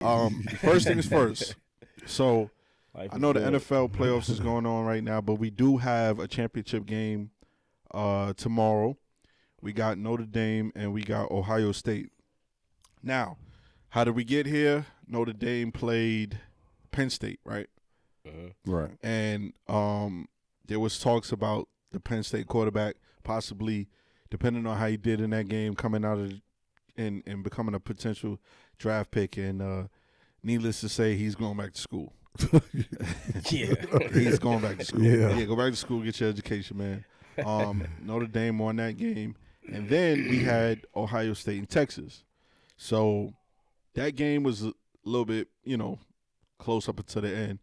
First things first. So Life I is know the good. NFL playoffs is going on right now, but we do have a championship game tomorrow. We got Notre Dame and we got Ohio State. Now, how did we get here? Notre Dame played Penn State, right? Right. And there was talks about the Penn State quarterback possibly, depending on how he did in that game, coming out of and becoming a potential draft pick. And needless to say, he's going back to school. Yeah. He's going back to school. Yeah. Go back to school, get your education, man. Notre Dame won that game. And then we had Ohio State and Texas. So that game was a little bit, close up until the end.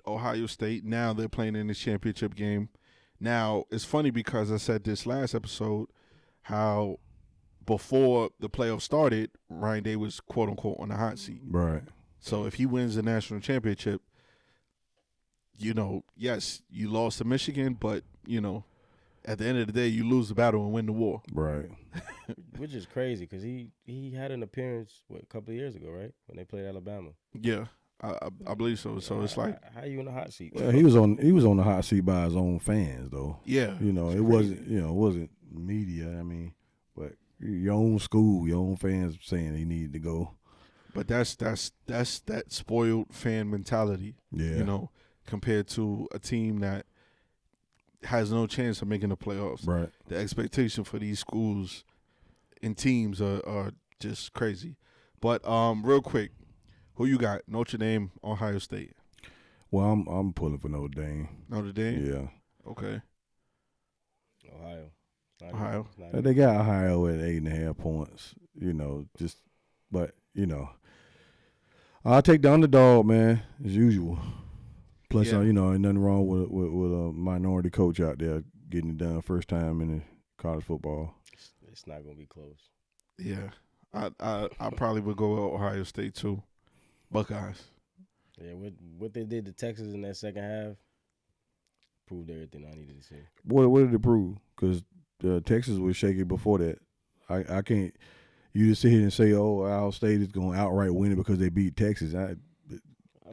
Ohio State, now they're playing in the championship game. Now, it's funny because I said this last episode, how before the playoffs started, Ryan Day was, quote-unquote, on the hot seat. Right. So if he wins the national championship, yes, you lost to Michigan, but, at the end of the day, you lose the battle and win the war. Right. Which is crazy because he had an appearance a couple of years ago, right, when they played Alabama. Yeah, I believe so. So it's like, how you in the hot seat? Well, he was on the hot seat by his own fans, though. yeah, It wasn't media. I mean, but your own school, your own fans saying he needed to go. but that's that spoiled fan mentality. Yeah. Compared to a team that has no chance of making the playoffs. Right. The expectation for these schools and teams are just crazy. But real quick, who you got? Notre Dame, Ohio State. Well, I'm pulling for Notre Dame. Notre Dame? Yeah. Okay. Ohio. Ohio. They got Ohio at 8.5 points. But I'll take the underdog, man, as usual. Plus, Yeah. ain't nothing wrong with a minority coach out there getting it done first time in the college football. It's not gonna be close. Yeah. I probably would go with Ohio State too. Buckeyes. Yeah, what they did to Texas in that second half proved everything I needed to see. What did it prove? Because Texas was shaky before that. I can't. You just sit here and say, "Oh, Ohio State is going to outright win it because they beat Texas." I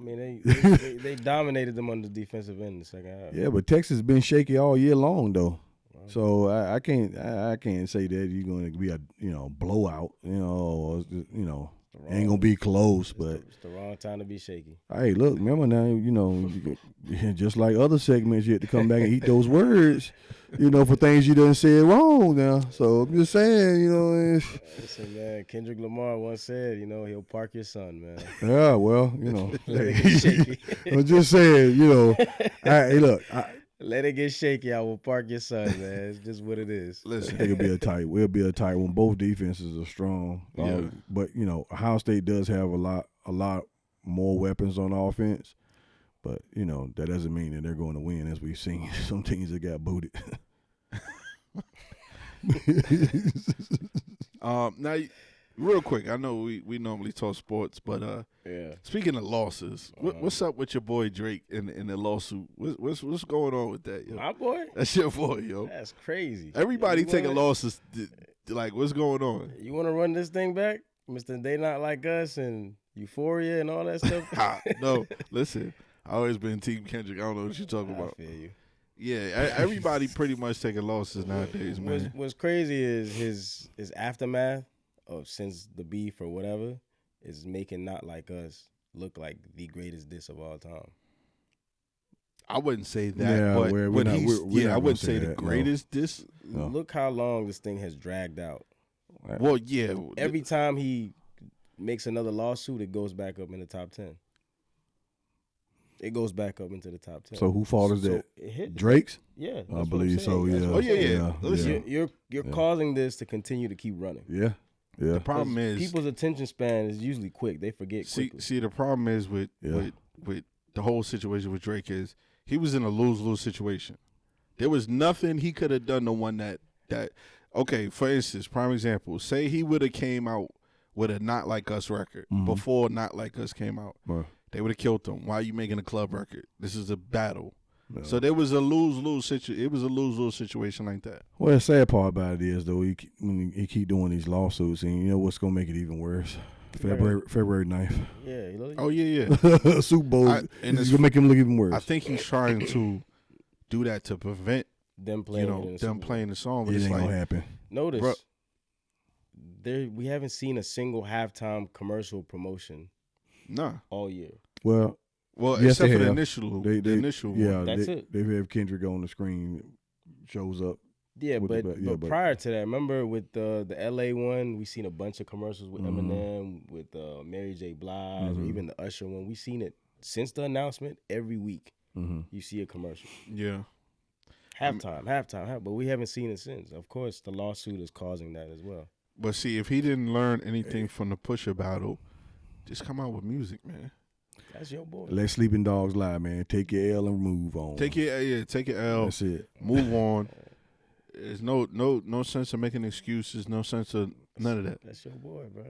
mean, they dominated them on the defensive end in the second half. Yeah, but Texas has been shaky all year long, though. Wow. So I can't say that you're going to be a blowout. Ain't gonna be close, but it's the wrong time to be shaky. Hey, look, remember now, just like other segments, you have to come back and eat those words, for things you done said wrong now. So I'm just saying, Listen, man, Kendrick Lamar once said, he'll park your son, man. Yeah, well, Let it get shaky. I'm just saying, hey, look. Let it get shaky. I will park your son, man. It's just what it is. Listen, It'll be a tight one. Both defenses are strong. Yeah. But Ohio State does have a lot more weapons on offense. But that doesn't mean that they're going to win, as we've seen some teams that got booted. now, real quick, I know we normally talk sports, but yeah. Speaking of losses, what's up with your boy Drake in the lawsuit? What's going on with that, yo? My boy? That's your boy, yo. That's crazy. Everybody taking losses. Like, what's going on? You want to run this thing back? Mr. They Not Like Us and Euphoria and all that stuff? No, listen, I always been Team Kendrick. I don't know what you're talking about. I feel you. Yeah, everybody pretty much taking losses nowadays, man. What's crazy is his aftermath of since the beef or whatever is making Not Like Us look like the greatest diss of all time. I wouldn't say that, Yeah, but we're when not- he's we're not I wouldn't gonna say say the that, no. greatest diss. No. Look how long this thing has dragged out. Well, yeah, Every time he makes another lawsuit, it goes back up in the top 10. It goes back up into the top 10. So who fault is that? It hit. Drake's? Yeah, that's I what I'm believe so. saying. That's Yeah. what Oh, I'm saying. yeah. Listen, You're causing this to continue to keep running. Yeah. Yeah. the problem is People's attention span is usually quick. They forget quickly. see the problem is with the whole situation with Drake is he was in a lose-lose situation. There was nothing he could have done to one that okay, for instance, prime example, say he would have came out with a Not Like Us record before Not Like Us came out. Right. They would have killed him. Why are you making a club record? This is a battle. No. So there was a lose-lose situation. It was a lose-lose situation like that. Well, the sad part about it is, though, when he keep doing these lawsuits, and you know what's going to make it even worse? February 9th. Yeah. Oh yeah. Super Bowl. And It's gonna make him look even worse. I think he's trying to do that to prevent them playing playing the song. But it it's ain't like, gonna happen. Notice, we haven't seen a single halftime commercial promotion nah. all year. Well, yes, except they for the have. initial, They, the initial one. yeah, That's it. They have Kendrick on the screen, shows up. Yeah, with but prior to that, remember with the LA one, we seen a bunch of commercials with Eminem, with Mary J. Blige, or even the Usher one. We seen it since the announcement. Every week, you see a commercial. Yeah. Halftime, but we haven't seen it since. Of course, the lawsuit is causing that as well. But see, if he didn't learn anything from the Pusha battle, just come out with music, man. That's your boy. Let sleeping dogs lie, man. Take your L and move on. Take your L. That's it. Move on. There's no sense of making excuses. No sense of none of that. That's your boy, bro.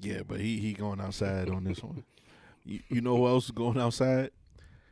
Yeah, but he going outside on this one. You know who else is going outside?